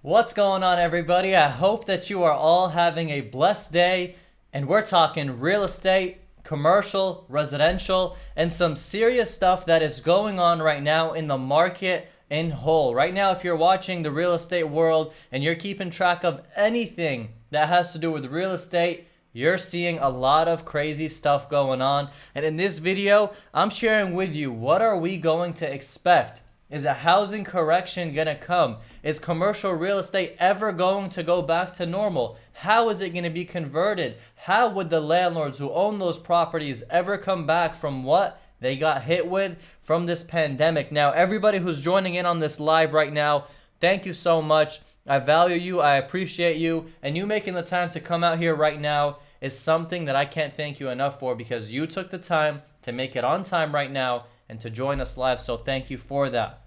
What's going on, everybody? I hope that you are all having a blessed day, and we're talking real estate, commercial, residential, and some serious stuff that is going on right now in the market in whole. Right now, if you're watching the real estate world and you're keeping track of anything that has to do with real estate, you're seeing a lot of crazy stuff going on. And in this video, I'm sharing with you what are we going to expect. Is a housing correction gonna come? Is commercial real estate ever going to go back to normal? How is it gonna be converted? How would the landlords who own those properties ever come back from what they got hit with from this pandemic? Now, everybody who's joining in on this live right now, thank you so much. I value you, I appreciate you, and you making the time to come out here right now is something that I can't thank you enough for, because you took the time to make it on time right now and to join us live, so thank you for that.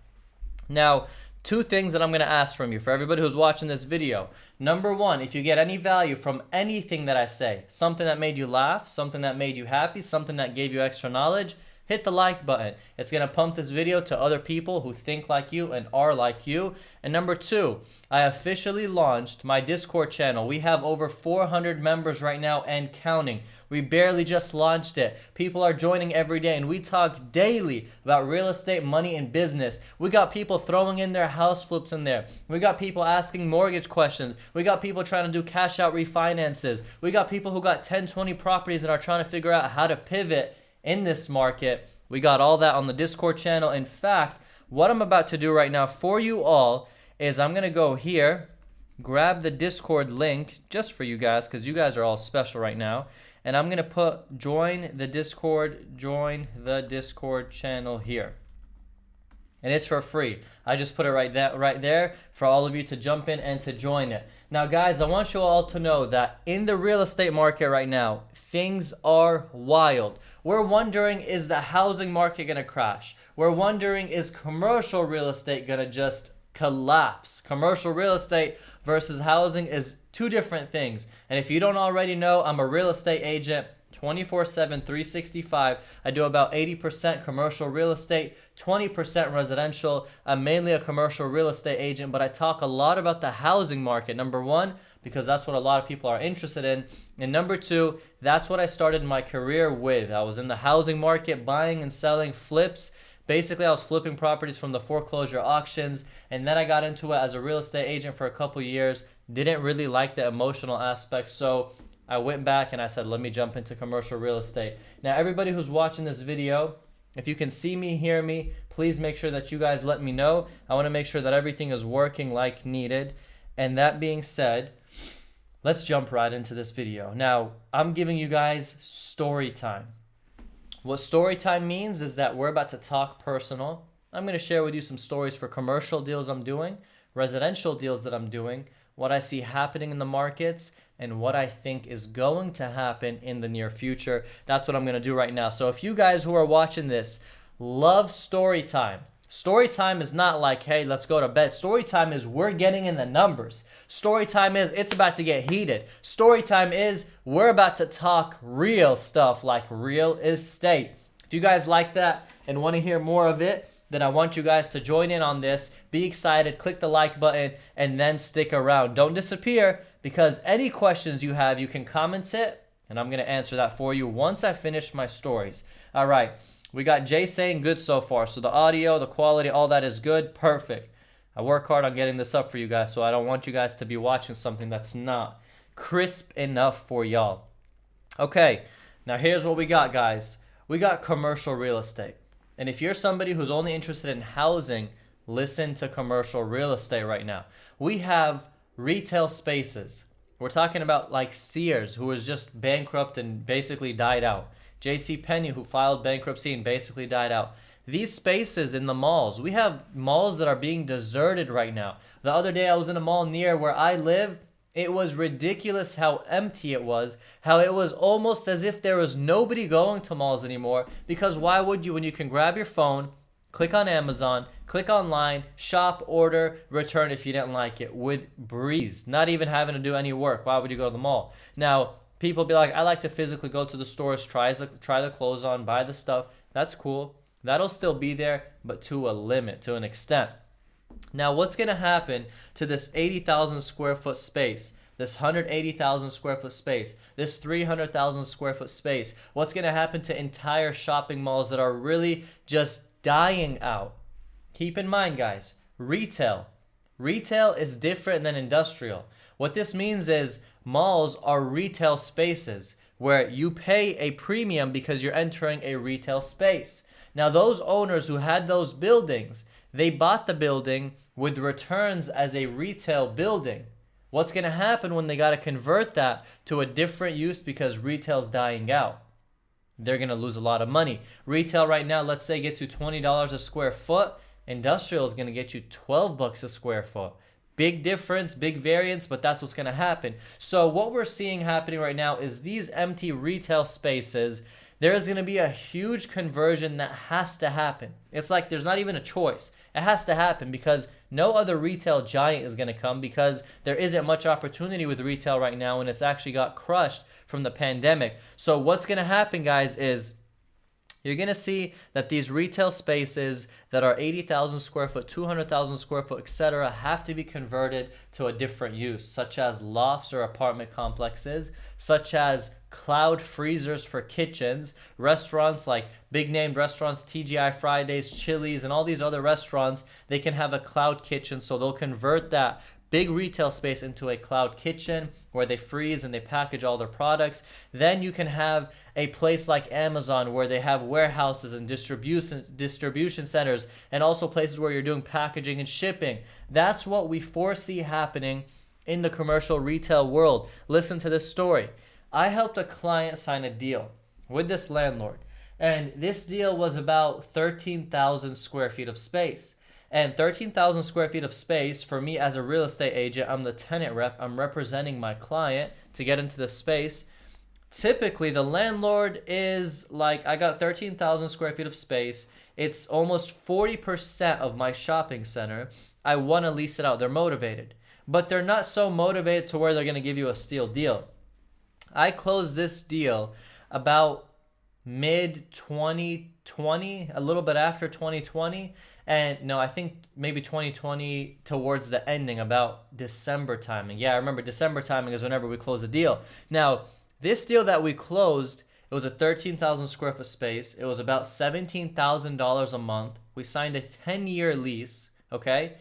Now, two things that I'm going to ask from you for everybody who's watching this video. Number one, if you get any value from anything that I say, something that made you laugh, something that made you happy, something that gave you extra knowledge, hit the like button. It's going to pump this video to other people who think like you and are like you. And number two, I officially launched my Discord channel. We have over 400 members right now and counting. We barely just launched it. People are joining every day, and we talk daily about real estate, money, and business. We got people throwing in their house flips in there. We got people asking mortgage questions. We got people trying to do cash out refinances. We got people who got 10, 20 properties and are trying to figure out how to pivot in this market. We got all that on the Discord channel. In fact, what I'm about to do right now for you all is I'm going to go here, grab the Discord link just for you guys, because you guys are all special right now. And I'm going to put join the Discord channel here. And it's for free. I just put it right there for all of you to jump in and to join it. Now, guys, I want you all to know that in the real estate market right now, things are wild. We're wondering, is the housing market going to crash? We're wondering, is commercial real estate going to just collapse? Commercial real estate versus housing is two different things. And if you don't already know, I'm a real estate agent 24/7, 365. I do about 80% commercial real estate, 20% residential. I'm mainly a commercial real estate agent, but I talk a lot about the housing market. Number one, because that's what a lot of people are interested in. And number two, that's what I started my career with. I was in the housing market, buying and selling flips. Basically, I was flipping properties from the foreclosure auctions, and then I got into it as a real estate agent for a couple years. Didn't really like the emotional aspect, so I went back and I said, let me jump into commercial real estate. Now, everybody who's watching this video, if you can see me, hear me, please make sure that you guys let me know. I want to make sure that everything is working like needed. And that being said, let's jump right into this video. Now, I'm giving you guys story time. What story time means is that we're about to talk personal. I'm going to share with you some stories for commercial deals I'm doing, residential deals that I'm doing, what I see happening in the markets, and what I think is going to happen in the near future. That's what I'm going to do right now. So if you guys who are watching this love story time is not like, hey, let's go to bed. Story time is we're getting in the numbers. Story time is it's about to get heated. Story time is we're about to talk real stuff like real estate. If you guys like that and want to hear more of it, then I want you guys to join in on this. Be excited, click the like button, and then stick around. Don't disappear, because any questions you have, you can comment it, and I'm going to answer that for you once I finish my stories. All right, we got Jay saying good so far. So the audio, the quality, all that is good. Perfect. I work hard on getting this up for you guys, so I don't want you guys to be watching something that's not crisp enough for y'all. Okay, now here's what we got, guys. We got commercial real estate. And if you're somebody who's only interested in housing, listen to commercial real estate right now. We have retail spaces. We're talking about like Sears, who was just bankrupt and basically died out. JCPenney, who filed bankruptcy and basically died out. These spaces in the malls, we have malls that are being deserted right now. The other day I was in a mall near where I live. It was ridiculous how empty it was, how it was almost as if there was nobody going to malls anymore, because why would you when you can grab your phone, click on Amazon, click online, shop, order, return if you didn't like it with breeze, not even having to do any work. Why would you go to the mall? Now, people be like, I like to physically go to the stores, try the clothes on, buy the stuff. That's cool. That'll still be there, but to a limit, to an extent. Now, what's going to happen to this 80,000 square foot space, this 180,000 square foot space, this 300,000 square foot space? What's going to happen to entire shopping malls that are really just dying out? Keep in mind, guys, retail. Retail is different than industrial. What this means is malls are retail spaces where you pay a premium because you're entering a retail space. Now, those owners who had those buildings, they bought the building with returns as a retail building. What's going to happen when they got to convert that to a different use because retail's dying out? They're going to lose a lot of money. Retail right now, let's say, gets you $20 a square foot. Industrial is going to get you $12 a square foot. Big difference, big variance, but that's what's going to happen. So what we're seeing happening right now is these empty retail spaces, there is going to be a huge conversion that has to happen. It's like there's not even a choice. It has to happen because no other retail giant is going to come because there isn't much opportunity with retail right now and it's actually got crushed from the pandemic. So what's going to happen, guys, is you're going to see that these retail spaces that are 80,000 square foot, 200,000 square foot, etc., have to be converted to a different use, such as lofts or apartment complexes, such as cloud freezers for kitchens, restaurants like big named restaurants, TGI Fridays, Chili's, and all these other restaurants, they can have a cloud kitchen, so they'll convert that big retail space into a cloud kitchen where they freeze and they package all their products. Then you can have a place like Amazon where they have warehouses and distribution centers and also places where you're doing packaging and shipping. That's what we foresee happening in the commercial retail world. Listen to this story. I helped a client sign a deal with this landlord, and this deal was about 13,000 square feet of space. And 13,000 square feet of space, for me as a real estate agent, I'm the tenant rep, I'm representing my client to get into the space. Typically, the landlord is like, I got 13,000 square feet of space. It's almost 40% of my shopping center. I want to lease it out. They're motivated. But they're not so motivated to where they're going to give you a steal deal. I closed this deal about mid-2020, a little bit after 2020. And no, I think maybe 2020 towards the ending, about December timing. Yeah, I remember December timing is whenever we closed the deal. Now, this deal that we closed, it was a 13,000 square foot space. It was about $17,000 a month. We signed a 10-year lease, okay?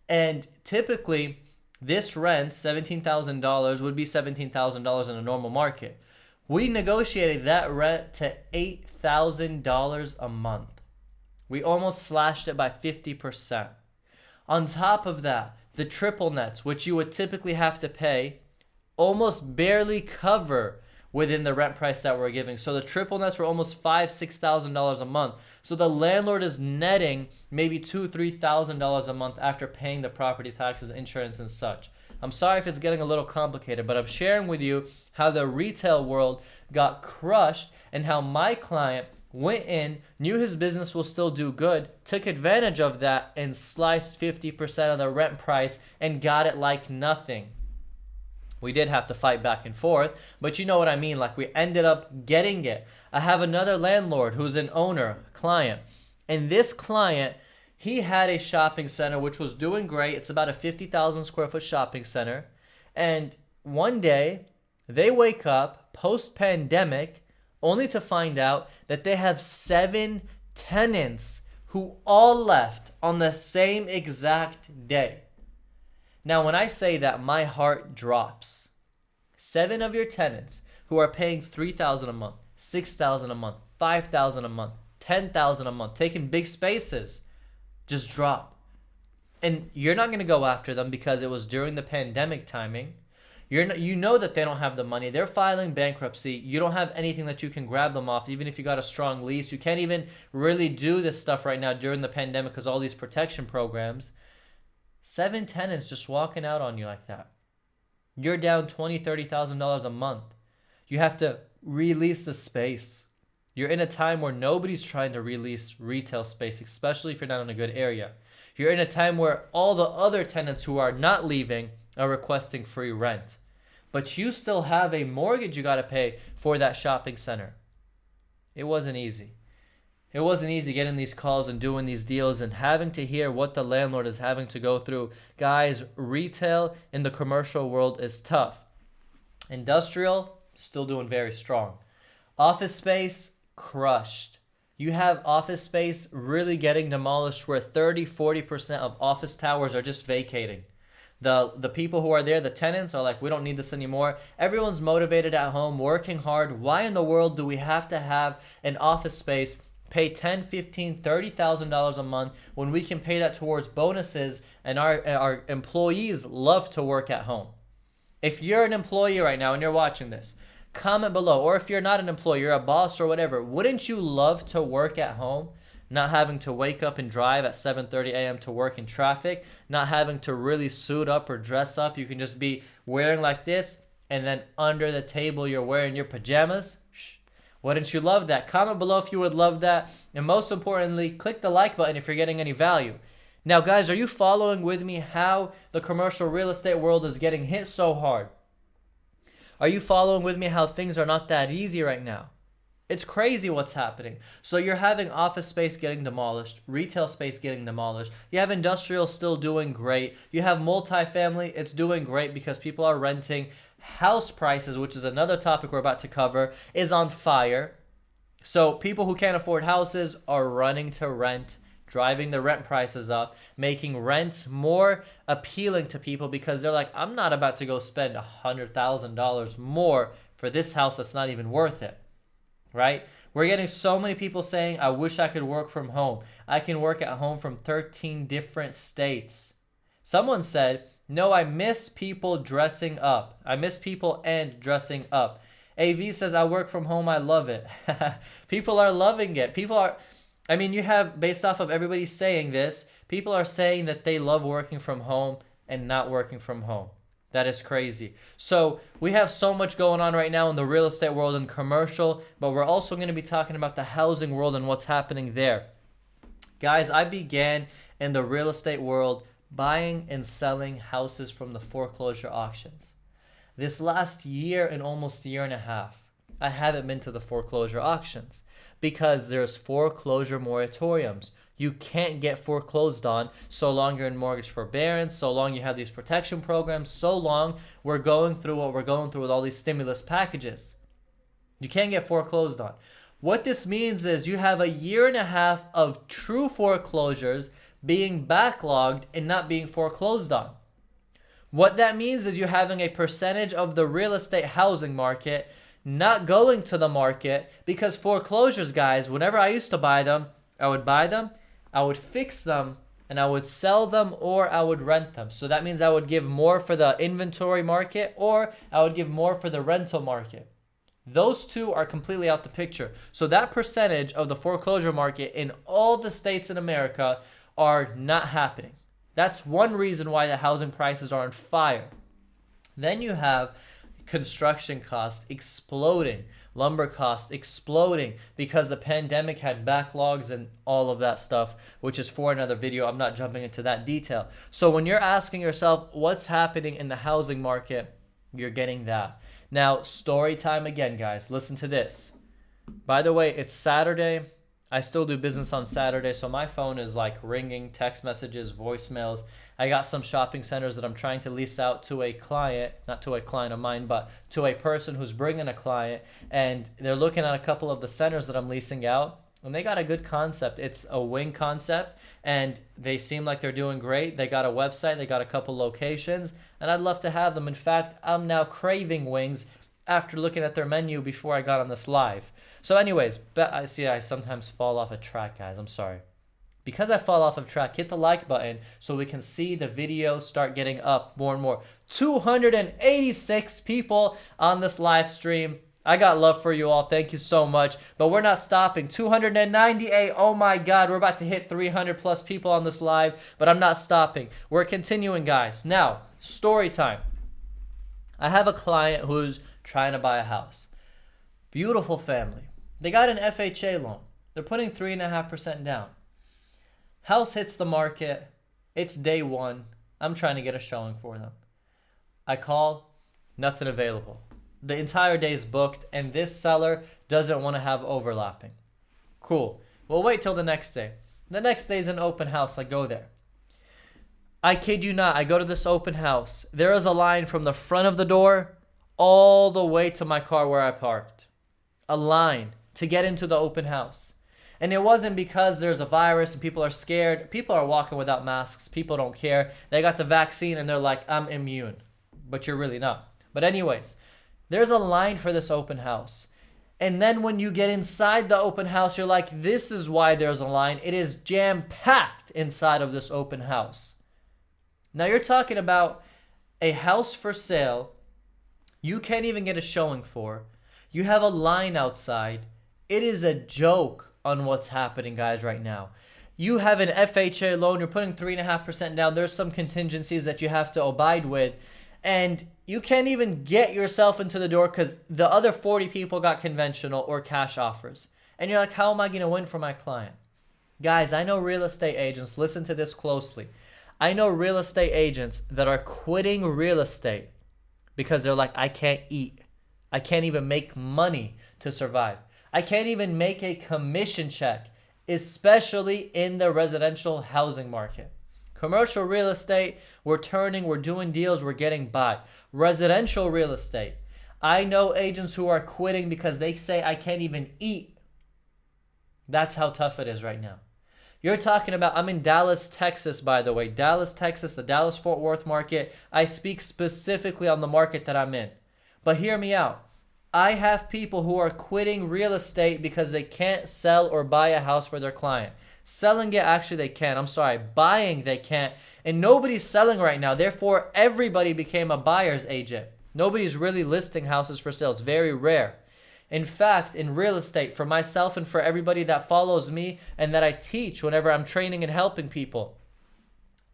And typically, this rent, $17,000, would be $17,000 in a normal market. We negotiated that rent to $8,000 a month. We almost slashed it by 50%. On top of that, the triple nets, which you would typically have to pay, almost barely cover within the rent price that we're giving. So the triple nets were almost $5,000-$6,000 a month. So the landlord is netting maybe $2,000-$3,000 a month after paying the property taxes, insurance, and such. I'm sorry if it's getting a little complicated, but I'm sharing with you how the retail world got crushed and how my client went in, knew his business will still do good, took advantage of that, and sliced 50% of the rent price and got it like nothing. We did have to fight back and forth, but you know what I mean, like we ended up getting it. I have another landlord who's an owner, client, and this client, he had a shopping center which was doing great. It's about a 50,000 square foot shopping center, and one day they wake up post-pandemic only to find out that they have 7 tenants who all left on the same exact day. Now, when I say that, my heart drops. 7 of your tenants who are paying $3,000 a month, $6,000 a month, $5,000 a month, $10,000 a month, taking big spaces, just drop. And you're not going to go after them because it was during the pandemic timing. You know that they don't have the money. They're filing bankruptcy. You don't have anything that you can grab them off, even if you got a strong lease. You can't even really do this stuff right now during the pandemic because all these protection programs. 7 tenants just walking out on you like that. You're down $20,000, $30,000 a month. You have to release the space. You're in a time where nobody's trying to release retail space, especially if you're not in a good area. You're in a time where all the other tenants who are not leaving are requesting free rent. But you still have a mortgage you got to pay for that shopping center. It wasn't easy. It wasn't easy getting these calls and doing these deals and having to hear what the landlord is having to go through. Guys, retail in the commercial world is tough. Industrial, still doing very strong. Office space, crushed. You have office space really getting demolished where 30-40% of office towers are just vacating. The people who are there, the tenants, are like, we don't need this anymore. Everyone's motivated at home, working hard. Why in the world do we have to have an office space, pay $10,000, $15,000, $30,000 a month when we can pay that towards bonuses and our employees love to work at home? If you're an employee right now and you're watching this, comment below. Or if you're not an employee, you're a boss or whatever, wouldn't you love to work at home? Not having to wake up and drive at 7:30 a.m. to work in traffic, not having to really suit up or dress up. You can just be wearing like this, and then under the table you're wearing your pajamas. Wouldn't you love that? Comment below if you would love that. And most importantly, click the like button if you're getting any value. Now guys, are you following with me how the commercial real estate world is getting hit so hard? Are you following with me how things are not that easy right now? It's crazy what's happening. So you're having office space getting demolished, retail space getting demolished. You have industrial still doing great. You have multifamily, it's doing great because people are renting. House prices, which is another topic we're about to cover, is on fire. So people who can't afford houses are running to rent, driving the rent prices up, making rents more appealing to people because they're like, I'm not about to go spend $100,000 more for this house that's not even worth it. Right? We're getting so many people saying, I wish I could work from home. I can work at home from 13 different states. Someone said, no, I miss people dressing up. I miss people and dressing up. AV says, I work from home. I love it. People are loving it. You have, based off of everybody saying this, people are saying that they love working from home and not working from home. That is crazy. So we have so much going on right now in the real estate world and commercial, but we're also going to be talking about the housing world and what's happening there. Guys, I began in the real estate world buying and selling houses from the foreclosure auctions. This last year and almost year and a half, I haven't been to the foreclosure auctions because there's foreclosure moratoriums. You can't get foreclosed on so long you're in mortgage forbearance, so long you have these protection programs, so long we're going through what we're going through with all these stimulus packages. You can't get foreclosed on. What this means is you have a year and a half of true foreclosures being backlogged and not being foreclosed on. What that means is you're having a percentage of the real estate housing market not going to the market because foreclosures, guys, whenever I used to buy them, I would fix them, and I would sell them or I would rent them. So that means I would give more for the inventory market or I would give more for the rental market. Those two are completely out the picture. So that percentage of the foreclosure market in all the states in America are not happening. That's one reason why the housing prices are on fire. Then you have construction costs exploding, lumber costs exploding because the pandemic had backlogs and all of that stuff, which is for another video. I'm not jumping into that detail. So when you're asking yourself what's happening in the housing market, you're getting that. Now, story time again, guys. Listen to this. By the way, it's Saturday. I still do business on Saturday, so my phone is like ringing, text messages, voicemails. I got some shopping centers that I'm trying to lease out to a client, not to a client of mine, but to a person who's bringing a client, and they're looking at a couple of the centers that I'm leasing out, and they got a good concept. It's a wing concept, and they seem like they're doing great. They got a website, they got a couple locations, and I'd love to have them. In fact, I'm now craving wings after looking at their menu before I got on this live. So anyways, I sometimes fall off a track, guys. I'm sorry. Because I fall off of track, hit the like button so we can see the video start getting up more and more. 286 people on this live stream. I got love for you all. Thank you so much. But we're not stopping. 298. Oh my God. We're about to hit 300 plus people on this live, but I'm not stopping. We're continuing, guys. Now, story time. I have a client who's trying to buy a house. Beautiful family. They got an FHA loan. They're putting 3.5% down. House hits the market. It's day one. I'm trying to get a showing for them. I call, nothing available. The entire day is booked, and this seller doesn't want to have overlapping. Cool. Well, wait till the next day. The next day is an open house. I go there. I kid you not. I go to this open house. There is a line from the front of the door all the way to my car where I parked. A line to get into the open house. And it wasn't because there's a virus and people are scared. People are walking without masks. People don't care. They got the vaccine and they're like, I'm immune. But you're really not. But anyways, there's a line for this open house. And then when you get inside the open house, you're like, this is why there's a line. It is jam-packed inside of this open house. Now you're talking about a house for sale you can't even get a showing for. You have a line outside. It is a joke on what's happening, guys, right now. You have an FHA loan. You're putting 3.5% down. There's some contingencies that you have to abide with. And you can't even get yourself into the door because the other 40 people got conventional or cash offers. And you're like, how am I going to win for my client? Guys, I know real estate agents. Listen to this closely. I know real estate agents that are quitting real estate because they're like, I can't eat. I can't even make money to survive. I can't even make a commission check, especially in the residential housing market. Commercial real estate, we're doing deals, we're getting by. Residential real estate, I know agents who are quitting because they say, I can't even eat. That's how tough it is right now. You're talking about, I'm in Dallas, Texas, by the way. Dallas, Texas, the Dallas-Fort Worth market. I speak specifically on the market that I'm in. But hear me out. I have people who are quitting real estate because they can't sell or buy a house for their client. Selling it, actually they can. I'm sorry, buying they can't. And nobody's selling right now. Therefore, everybody became a buyer's agent. Nobody's really listing houses for sale. It's very rare. In fact, in real estate, for myself and for everybody that follows me and that I teach whenever I'm training and helping people,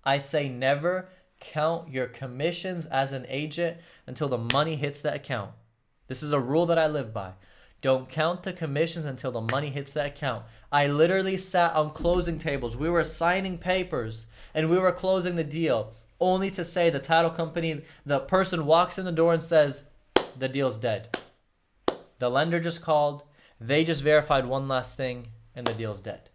I say never count your commissions as an agent until the money hits that account. This is a rule that I live by. Don't count the commissions until the money hits that account. I literally sat on closing tables. We were signing papers and we were closing the deal only to say the title company, the person walks in the door and says, the deal's dead. The lender just called. They just verified one last thing and the deal's dead.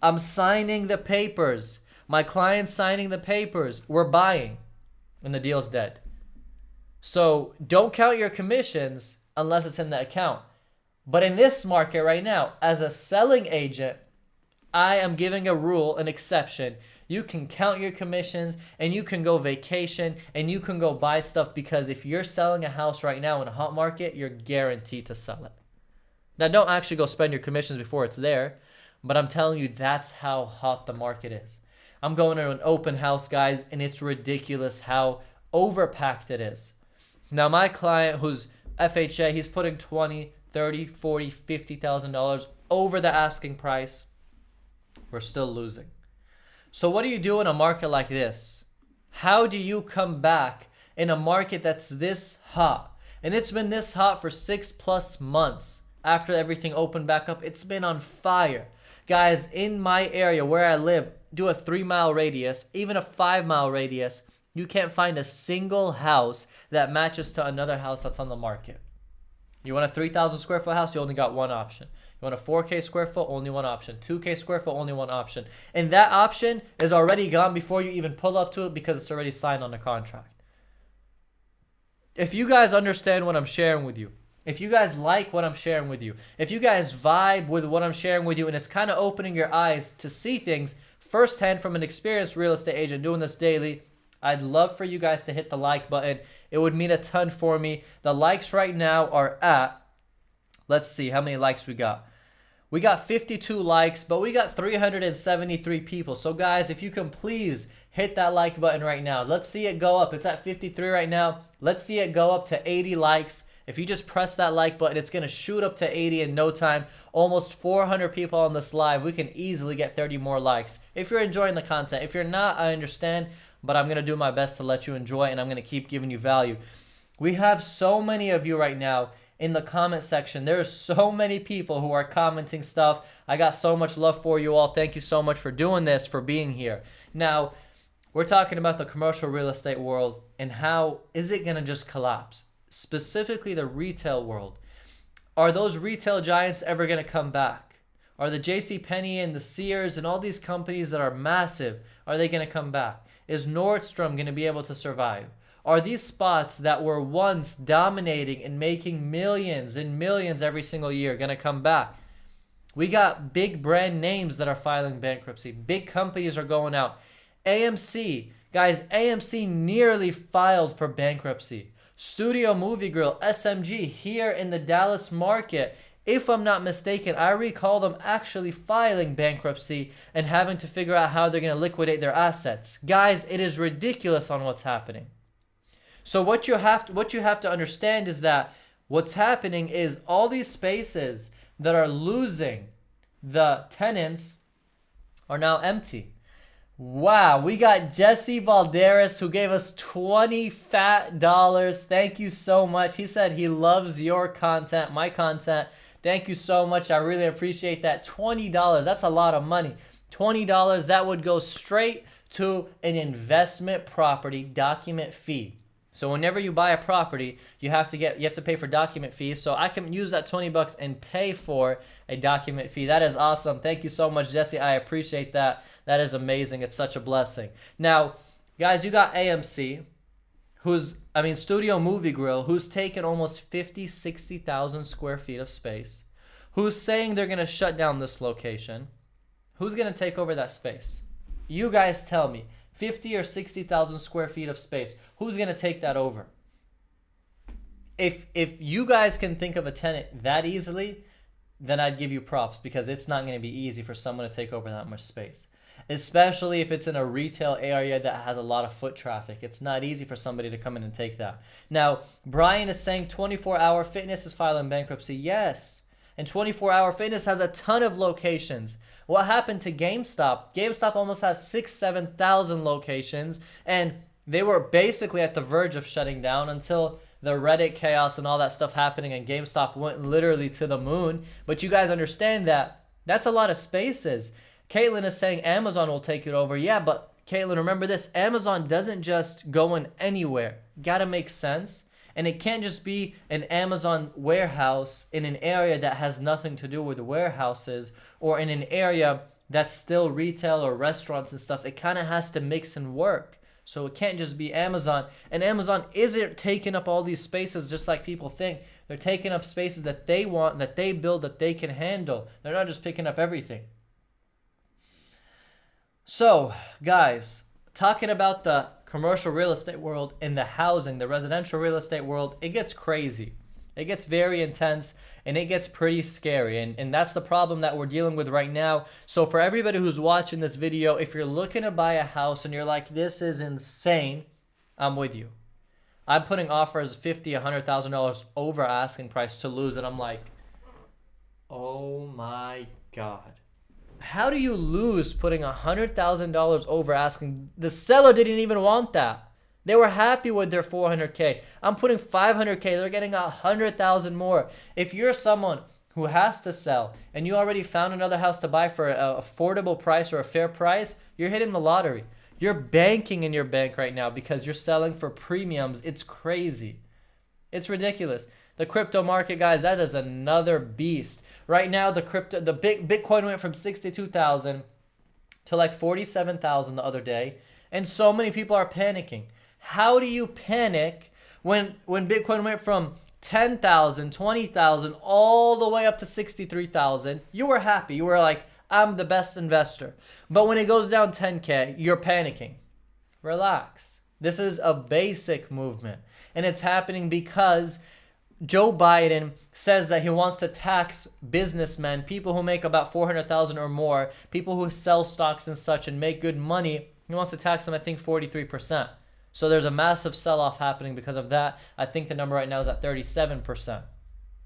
I'm signing the papers. My client's signing the papers. We're buying and the deal's dead. So don't count your commissions unless it's in the account. But in this market right now, as a selling agent, I am giving a rule, an exception. You can count your commissions and you can go vacation and you can go buy stuff because if you're selling a house right now in a hot market, you're guaranteed to sell it. Now, don't actually go spend your commissions before it's there, but I'm telling you that's how hot the market is. I'm going to an open house, guys, and it's ridiculous how overpacked it is. Now, my client who's FHA, he's putting $20,000, $30,000, $40,000, $50,000 over the asking price. We're still losing. So what do you do in a market like this? How do you come back in a market that's this hot? And it's been this hot for 6+ months after everything opened back up. It's been on fire. Guys, in my area where I live, do a 3-mile radius, even a 5-mile radius, you can't find a single house that matches to another house that's on the market. You want a 3,000 square foot house, you only got one option. You want a 4K square foot, only one option. 2K square foot, only one option. And that option is already gone before you even pull up to it because it's already signed on the contract. If you guys understand what I'm sharing with you, if you guys like what I'm sharing with you, if you guys vibe with what I'm sharing with you and it's kind of opening your eyes to see things firsthand from an experienced real estate agent doing this daily, I'd love for you guys to hit the like button. It would mean a ton for me. The likes right now are at, let's see how many likes we got. We got 52 likes, but we got 373 people. So guys, if you can please hit that like button right now. Let's see it go up. It's at 53 right now. Let's see it go up to 80 likes. If you just press that like button, it's going to shoot up to 80 in no time. Almost 400 people on this live. We can easily get 30 more likes. If you're enjoying the content. If you're not, I understand. But I'm going to do my best to let you enjoy, and I'm going to keep giving you value. We have so many of you right now in the comment section. There are so many people who are commenting stuff. I got so much love for you all. Thank you so much for doing this, for being here. Now, we're talking about the commercial real estate world and how is it going to just collapse? Specifically the retail world. Are those retail giants ever going to come back? Are the JCPenney and the Sears and all these companies that are massive, are they going to come back? Is Nordstrom going to be able to survive? Are these spots that were once dominating and making millions and millions every single year going to come back? We got big brand names that are filing bankruptcy. Big companies are going out. AMC, guys, AMC nearly filed for bankruptcy. Studio Movie Grill, SMG, here in the Dallas market, if I'm not mistaken, I recall them actually filing bankruptcy and having to figure out how they're going to liquidate their assets. Guys, it is ridiculous on what's happening. So what you have to understand is that what's happening is all these spaces that are losing the tenants are now empty. Wow, we got Jesse Valderas who gave us $20 fat dollars. Thank you so much. He said he loves your content, my content. Thank you so much. I really appreciate that. $20, that's a lot of money. $20, that would go straight to an investment property document fee. So whenever you buy a property, you have to pay for document fees. So I can use that $20 and pay for a document fee. That is awesome. Thank you so much, Jesse. I appreciate that. That is amazing. It's such a blessing. Now, guys, you got AMC, Studio Movie Grill, who's taken almost 50, 60,000 square feet of space, who's saying they're going to shut down this location. Who's going to take over that space? You guys tell me. 50 or 60,000 square feet of space. Who's going to take that over? If you guys can think of a tenant that easily, then I'd give you props, because it's not going to be easy for someone to take over that much space. Especially if it's in a retail area that has a lot of foot traffic. It's not easy for somebody to come in and take that. Now, Brian is saying 24-Hour Fitness is filing bankruptcy. Yes. And 24-Hour Fitness has a ton of locations. What happened to GameStop? GameStop almost has 7,000 locations, and they were basically at the verge of shutting down until the Reddit chaos and all that stuff happening, and GameStop went literally to the moon. But you guys understand that that's a lot of spaces. Caitlin is saying Amazon will take it over. Yeah, but Caitlin, remember this. Amazon doesn't just go in anywhere. Gotta make sense. And it can't just be an Amazon warehouse in an area that has nothing to do with the warehouses, or in an area that's still retail or restaurants and stuff. It kind of has to mix and work. So it can't just be Amazon. And Amazon isn't taking up all these spaces just like people think. They're taking up spaces that they want, that they build, that they can handle. They're not just picking up everything. So, guys, talking about the commercial real estate world and the housing, the residential real estate world, it gets crazy. It gets very intense, and it gets pretty scary. And that's the problem that we're dealing with right now. So for everybody who's watching this video, if you're looking to buy a house and you're like, this is insane, I'm with you. I'm putting offers $50,000, $100,000 over asking price to lose, and I'm like, oh my God. How do you lose putting $100,000 over asking? The seller didn't even want that. They were happy with their $400K. I'm putting $500K. They're getting $100,000 more. If you're someone who has to sell and you already found another house to buy for an affordable price or a fair price, you're hitting the lottery. You're banking in your bank right now because you're selling for premiums. It's crazy. It's ridiculous. The crypto market, guys, that is another beast. Right now, the Bitcoin went from 62,000 to like 47,000 the other day, and so many people are panicking. How do you panic when Bitcoin went from 10,000, 20,000, all the way up to 63,000? You were happy. You were like, I'm the best investor. But when it goes down 10K, you're panicking. Relax. This is a basic movement, and it's happening because Joe Biden says that he wants to tax businessmen, people who make about 400,000 or more, people who sell stocks and such and make good money. He wants to tax them, I think, 43%. So there's a massive sell-off happening because of that. I think the number right now is at 37%.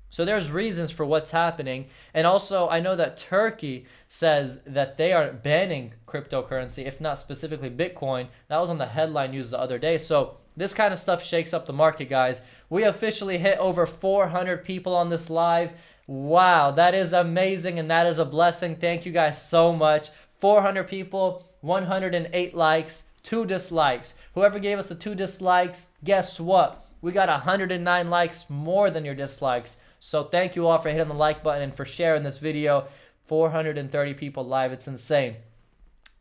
So there's reasons for what's happening. And also, I know that Turkey says that they are banning cryptocurrency, if not specifically Bitcoin. That was on the headline news the other day. So this kind of stuff shakes up the market, guys. We officially hit over 400 people on this live. Wow, that is amazing, and that is a blessing. Thank you guys so much. 400 people, 108 likes, 2 dislikes. Whoever gave us the 2 dislikes, guess what? We got 109 likes more than your dislikes. So thank you all for hitting the like button and for sharing this video. 430 people live. It's insane.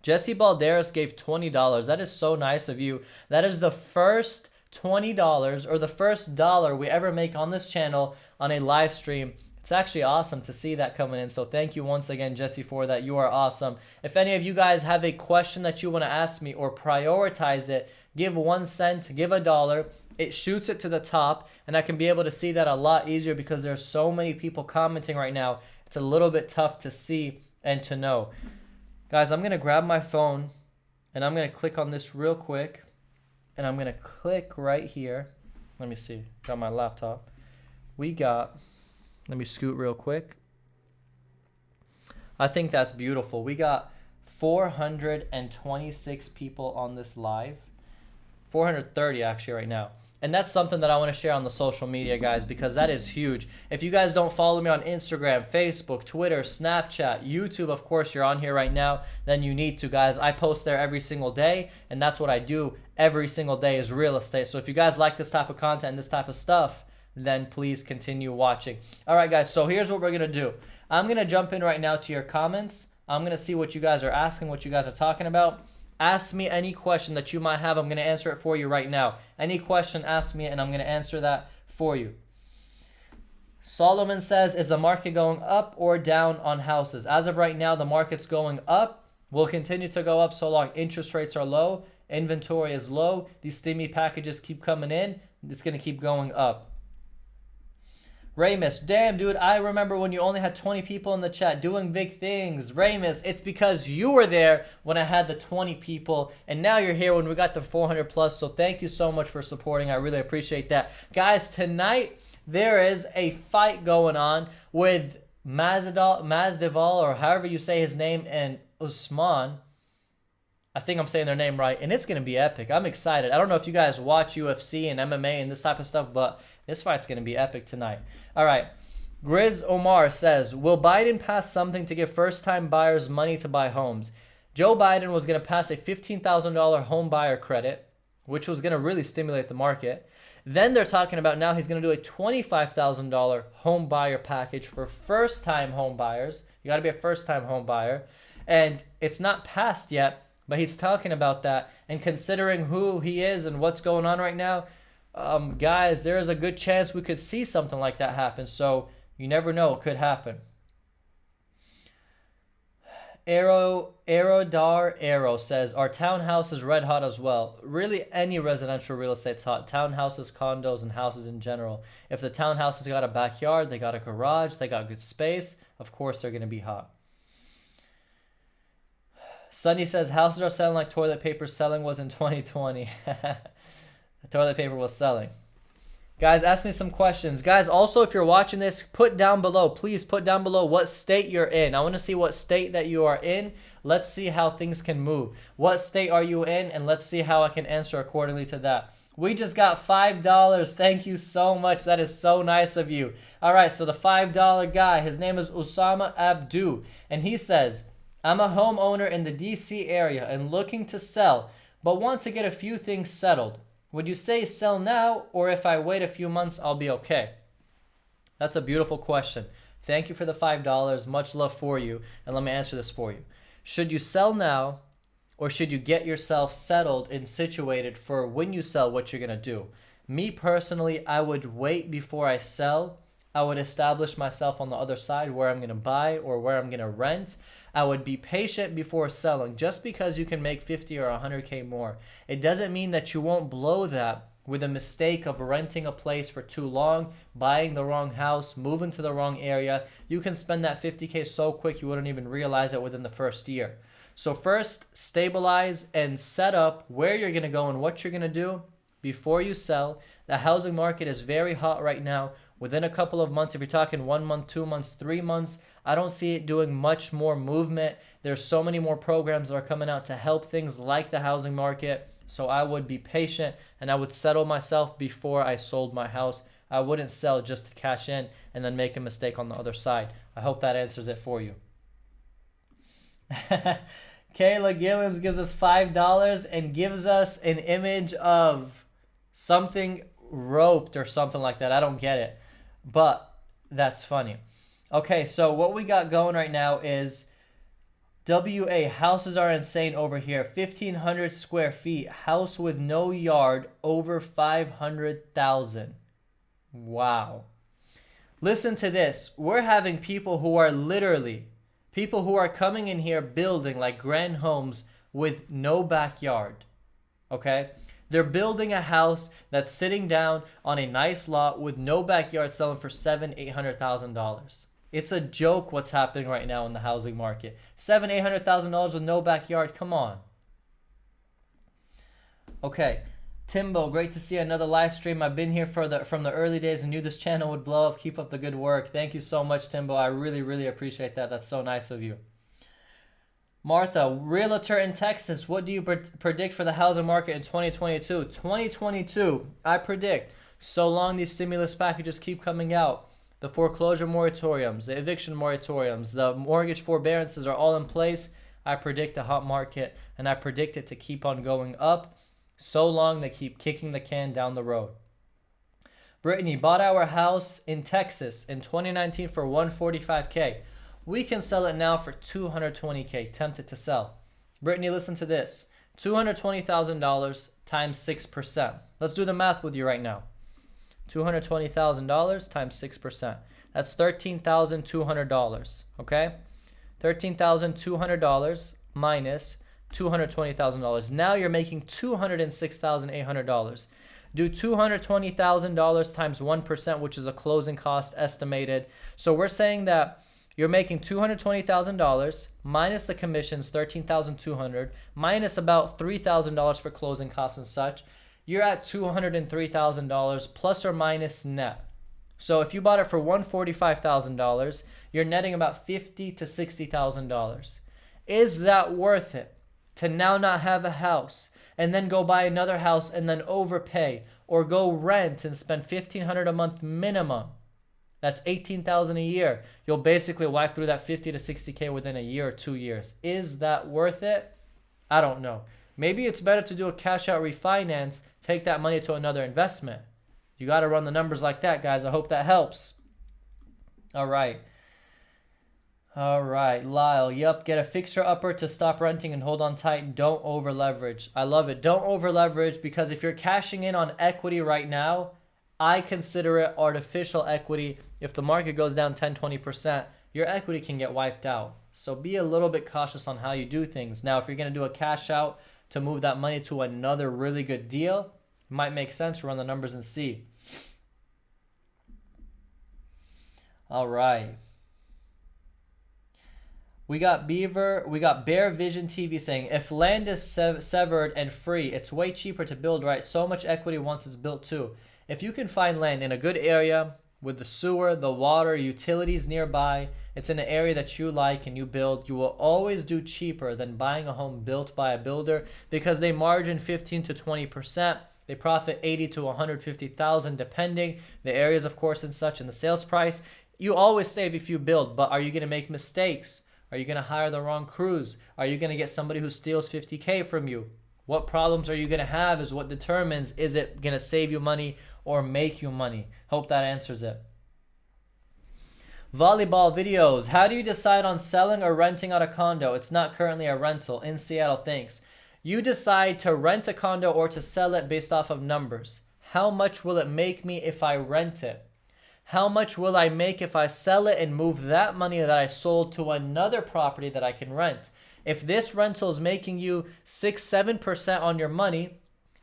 Jesse Balderas gave $20. That is so nice of you. That is the first $20 or the first dollar we ever make on this channel on a live stream. It's actually awesome to see that coming in. So thank you once again, Jesse, for that. You are awesome. If any of you guys have a question that you want to ask me or prioritize it, give 1 cent, give $1. It shoots it to the top, and I can be able to see that a lot easier because there's so many people commenting right now. It's a little bit tough to see and to know. Guys, I'm going to grab my phone, and I'm going to click on this real quick, and I'm going to click right here. Let me see. Got my laptop. We got, let me scoot real quick. I think that's beautiful. We got 426 people on this live. 430 actually right now. And that's something that I want to share on the social media, guys, because that is huge. If you guys don't follow me on Instagram, Facebook, Twitter, Snapchat, YouTube, of course, you're on here right now, then you need to, guys. I post there every single day, and that's what I do every single day is real estate. So if you guys like this type of content and this type of stuff, then please continue watching. All right, guys, so here's what we're going to do. I'm going to jump in right now to your comments. I'm going to see what you guys are asking, what you guys are talking about. Ask me any question that you might have. I'm going to answer it for you right now. Any question, ask me, and I'm going to answer that for you. Solomon says, is the market going up or down on houses? As of right now, the market's going up. Will continue to go up so long interest rates are low, inventory is low, these stimmy packages keep coming in. It's going to keep going up. Ramus, damn, dude, I remember when you only had 20 people in the chat doing big things. Ramus, it's because you were there when I had the 20 people, and now you're here when we got the 400 plus, so thank you so much for supporting. I really appreciate that. Guys, tonight there is a fight going on with Masvidal, or however you say his name, and Usman. I think I'm saying their name right, and it's going to be epic. I'm excited. I don't know if you guys watch UFC and MMA and this type of stuff, but this fight's going to be epic tonight. All right. Grizz Omar says, will Biden pass something to give first-time buyers money to buy homes? Joe Biden was going to pass a $15,000 home buyer credit, which was going to really stimulate the market. Then they're talking about now he's going to do a $25,000 home buyer package for first-time home buyers. You got to be a first-time home buyer. And it's not passed yet, but he's talking about that. And considering who he is and what's going on right now, guys, there is a good chance we could see something like that happen. So you never know, it could happen. Arrow says, our townhouse is red hot as well. Really, any residential real estate's hot. Townhouses, condos, and houses in general. If the townhouse has got a backyard, they got a garage, they got good space, of course they're going to be hot. Sunny says, houses are selling like toilet paper selling was in 2020. The toilet paper was selling. Guys, ask me some questions. Guys, also, if you're watching this, put down below. Please put down below what state you're in. I want to see what state that you are in. Let's see how things can move. What state are you in? And let's see how I can answer accordingly to that. We just got $5. Thank you so much. That is so nice of you. All right, so the $5 guy, his name is Usama Abdu. And he says, I'm a homeowner in the DC area and looking to sell, but want to get a few things settled. Would you say sell now, or if I wait a few months, I'll be okay? That's a beautiful question. Thank you for the $5. Much love for you. And let me answer this for you. Should you sell now, or should you get yourself settled and situated for when you sell what you're going to do? Me personally, I would wait before I sell. I would establish myself on the other side where I'm going to buy or where I'm going to rent. I would be patient before selling. Just because you can make 50 or 100K more, it doesn't mean that you won't blow that with a mistake of renting a place for too long, buying the wrong house, moving to the wrong area. You can spend that 50K so quick you wouldn't even realize it within the first year. So first, stabilize and set up where you're going to go and what you're going to do before you sell. The housing market is very hot right now. Within a couple of months, if you're talking 1 month, 2 months, 3 months, I don't see it doing much more movement. There's so many more programs that are coming out to help things like the housing market. So I would be patient and I would settle myself before I sold my house. I wouldn't sell just to cash in and then make a mistake on the other side. I hope that answers it for you. Kayla Gillens gives us $5 and gives us an image of something roped or something like that. I don't get it, but that's funny. Okay, so what we got going right now is WA, houses are insane over here. 1,500 square feet, house with no yard, over 500,000. Wow. Listen to this. We're having people who are coming in here building like grand homes with no backyard. Okay? They're building a house that's sitting down on a nice lot with no backyard, selling for $700,000-800,000. It's a joke what's happening right now in the housing market. $700,000-800,000 with no backyard. Come on. Okay. Timbo, great to see another live stream. I've been here from the early days and knew this channel would blow up. Keep up the good work. Thank you so much, Timbo. I really, really appreciate that. That's so nice of you. Martha, realtor in Texas, what do you predict for the housing market in 2022? 2022, I predict, so long these stimulus packages keep coming out, the foreclosure moratoriums, the eviction moratoriums, the mortgage forbearances are all in place, I predict a hot market, and I predict it to keep on going up, so long they keep kicking the can down the road. Brittany, bought our house in Texas in 2019 for $145K. We can sell it now for $220K. Tempted to sell. Brittany, listen to this. $220,000 times 6%. Let's do the math with you right now. $220,000 times 6%. That's $13,200. Okay? $13,200 minus $220,000. Now you're making $206,800. Do $220,000 times 1%, which is a closing cost estimated. So we're saying that you're making $220,000 minus the commissions, $13,200, minus about $3,000 for closing costs and such. You're at $203,000 plus or minus net. So if you bought it for $145,000, you're netting about $50,000 to $60,000. Is that worth it to now not have a house and then go buy another house and then overpay, or go rent and spend $1,500 a month minimum? That's $18,000 a year. You'll basically wipe through that $50,000 to $60K within a year or 2 years. Is that worth it? I don't know. Maybe it's better to do a cash out refinance, take that money to another investment. You got to run the numbers like that, guys. I hope that helps. All right. Lyle, yep, get a fixer-upper to stop renting and hold on tight. Don't over-leverage. I love it. Don't over-leverage, because if you're cashing in on equity right now, I consider it artificial equity. If the market goes down 10-20%, your equity can get wiped out. So be a little bit cautious on how you do things. Now, if you're going to do a cash out to move that money to another really good deal, it might make sense. Run the numbers and see. All right. We got Bear Vision TV saying, if land is severed and free, it's way cheaper to build, right? So much equity once it's built too. If you can find land in a good area with the sewer, the water, utilities nearby, it's in an area that you like and you build, you will always do cheaper than buying a home built by a builder, because they margin 15 to 20%. They profit 80 to 150,000 depending the areas, of course, and such, and the sales price. You always save if you build, but are you going to make mistakes? Are you going to hire the wrong crews? Are you going to get somebody who steals 50K from you? What problems are you going to have is what determines, is it going to save you money or make you money? Hope that answers it. Volleyball videos. How do you decide on selling or renting out a condo? It's not currently a rental. In Seattle, thanks. You decide to rent a condo or to sell it based off of numbers. How much will it make me if I rent it? How much will I make if I sell it and move that money that I sold to another property that I can rent? If this rental is making you 6-7% on your money,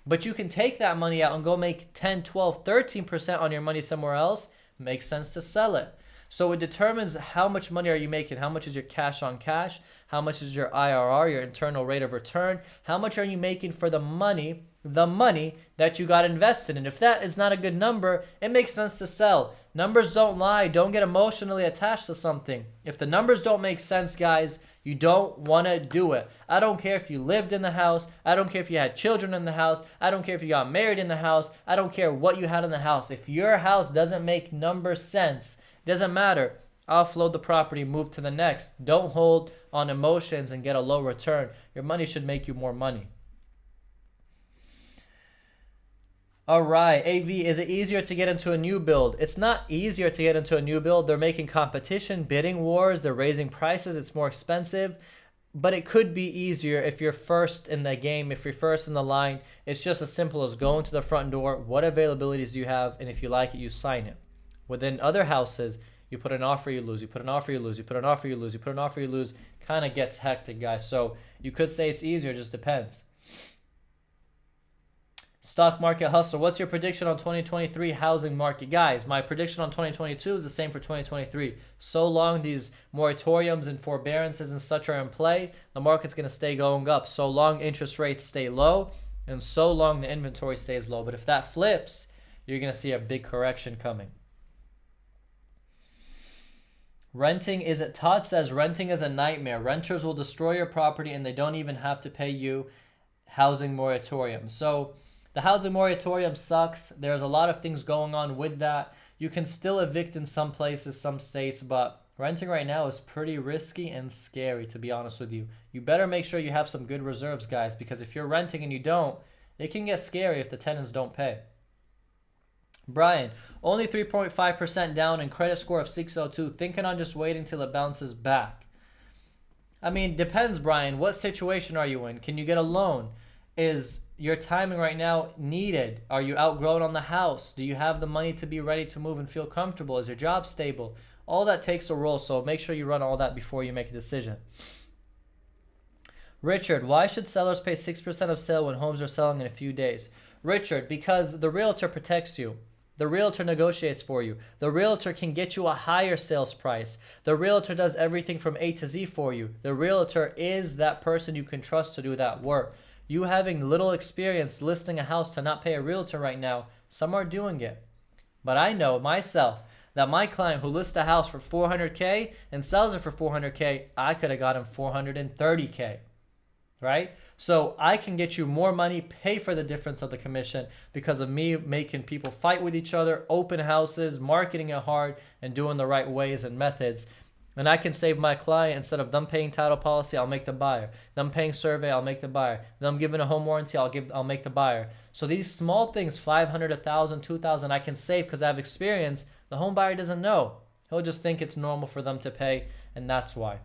but you can take that money out and go make 10, 12, 13% on your money somewhere else, makes sense to sell it. So it determines how much money are you making, how much is your cash on cash, how much is your IRR, your internal rate of return, how much are you making for the money that you got invested in. If that is not a good number, it makes sense to sell. Numbers don't lie. Don't get emotionally attached to something. If the numbers don't make sense, guys, you don't want to do it. I don't care if you lived in the house. I don't care if you had children in the house. I don't care if you got married in the house. I don't care what you had in the house. If your house doesn't make number sense, it doesn't matter. Offload the property, move to the next. Don't hold on emotions and get a low return. Your money should make you more money. All right, AV, is it easier to get into a new build? It's not easier to get into a new build. They're making competition, bidding wars, they're raising prices, it's more expensive. But it could be easier if you're first in the game, if you're first in the line. It's just as simple as going to the front door, what availabilities do you have, and if you like it, you sign it. Within other houses, you put an offer, you lose, you put an offer, you lose, you put an offer, you lose, you put an offer, you lose. Kind of gets hectic, guys. So you could say it's easier, it just depends. Stock market hustle. What's your prediction on 2023 housing market? Guys, my prediction on 2022 is the same for 2023. So long these moratoriums and forbearances and such are in play, the market's going to stay going up. So long interest rates stay low, and so long the inventory stays low. But if that flips, you're going to see a big correction coming. Renting is it? Todd says renting is a nightmare. Renters will destroy your property and they don't even have to pay you. Housing moratorium. So the housing moratorium sucks. There's a lot of things going on with that. You can still evict in some places, some states, but renting right now is pretty risky and scary, to be honest with you. You better make sure you have some good reserves, guys, because if you're renting and you don't, it can get scary if the tenants don't pay. Brian, only 3.5% down and credit score of 602. Thinking on just waiting till it bounces back. I mean, depends, Brian. What situation are you in? Can you get a loan? Is your timing right now needed? Are you outgrown on the house? Do you have the money to be ready to move and feel comfortable? Is your job stable? All that takes a role, so make sure you run all that before you make a decision. Richard, why should sellers pay 6% of sale when homes are selling in a few days? Richard, because the realtor protects you. The realtor negotiates for you. The realtor can get you a higher sales price. The realtor does everything from A to Z for you. The realtor is that person you can trust to do that work. You having little experience listing a house to not pay a realtor right now, some are doing it. But I know myself that my client who lists a house for $400K and sells it for $400K, I could have got him $430K, right? So I can get you more money, pay for the difference of the commission because of me making people fight with each other, open houses, marketing it hard, and doing the right ways and methods. And I can save my client, instead of them paying title policy, I'll make the buyer. Them paying survey, I'll make the buyer. Them giving a home warranty, I'll make the buyer. So these small things, $500, $1,000, $2,000, I can save because I have experience. The home buyer doesn't know. He'll just think it's normal for them to pay, and that's why.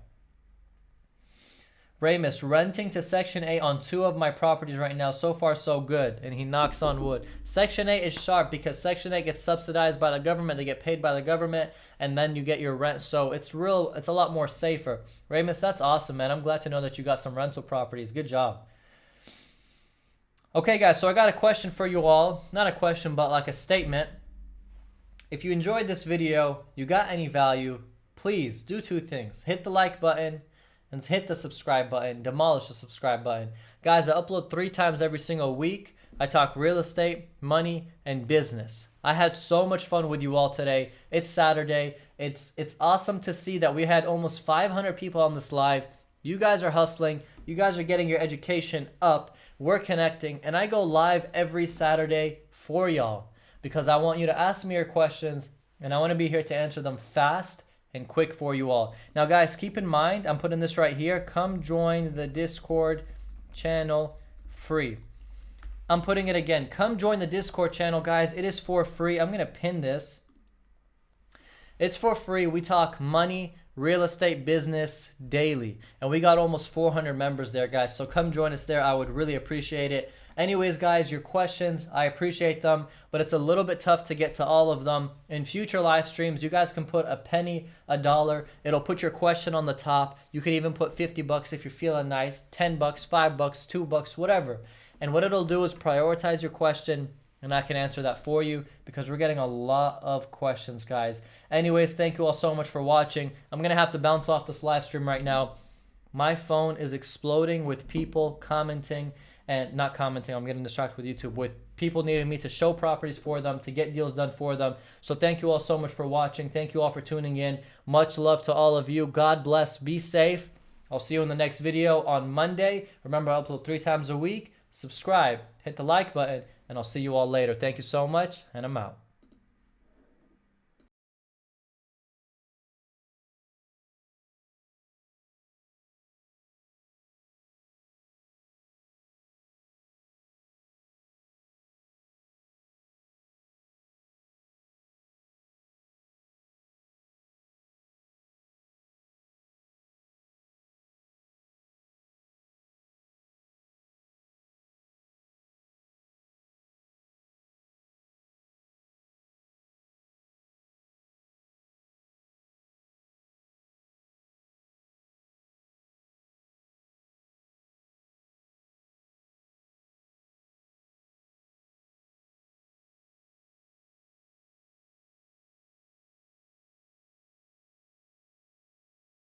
Ramus, renting to Section 8 on 2 of my properties right now. So far, so good. And he knocks on wood. Section 8 is sharp because Section 8 gets subsidized by the government. They get paid by the government. And then you get your rent. So it's a lot more safer. Ramus, that's awesome, man. I'm glad to know that you got some rental properties. Good job. Okay, guys. So I got a question for you all. Not a question, but like a statement. If you enjoyed this video, you got any value, please do 2 things. Hit the like button. And hit the subscribe button. Demolish the subscribe button. Guys, I upload 3 times every single week. I talk real estate, money, and business. I had so much fun with you all today. It's Saturday. It's awesome to see that we had almost 500 people on this live. You guys are hustling. You guys are getting your education up. We're connecting. And I go live every Saturday for y'all because I want you to ask me your questions and I want to be here to answer them fast and quick for you all. Now, guys, keep in mind, I'm putting this right here. Come join the Discord channel free. I'm putting it again. Come join the Discord channel, guys. It is for free. I'm going to pin this. It's for free. We talk money, real estate, business daily. And we got almost 400 members there, guys. So come join us there. I would really appreciate it. Anyways, guys, your questions, I appreciate them, but it's a little bit tough to get to all of them. In future live streams, you guys can put a penny, a dollar. It'll put your question on the top. You could even put 50 bucks if you're feeling nice, 10 bucks, 5 bucks, 2 bucks, whatever. And what it'll do is prioritize your question, and I can answer that for you because we're getting a lot of questions, guys. Anyways, thank you all so much for watching. I'm going to have to bounce off this live stream right now. My phone is exploding with people commenting. And not commenting, I'm getting distracted with YouTube, with people needing me to show properties for them, to get deals done for them. So thank you all so much for watching. Thank you all for tuning in. Much love to all of you. God bless. Be safe. I'll see you in the next video on Monday. Remember, I upload 3 times a week. Subscribe, hit the like button, and I'll see you all later. Thank you so much, and I'm out.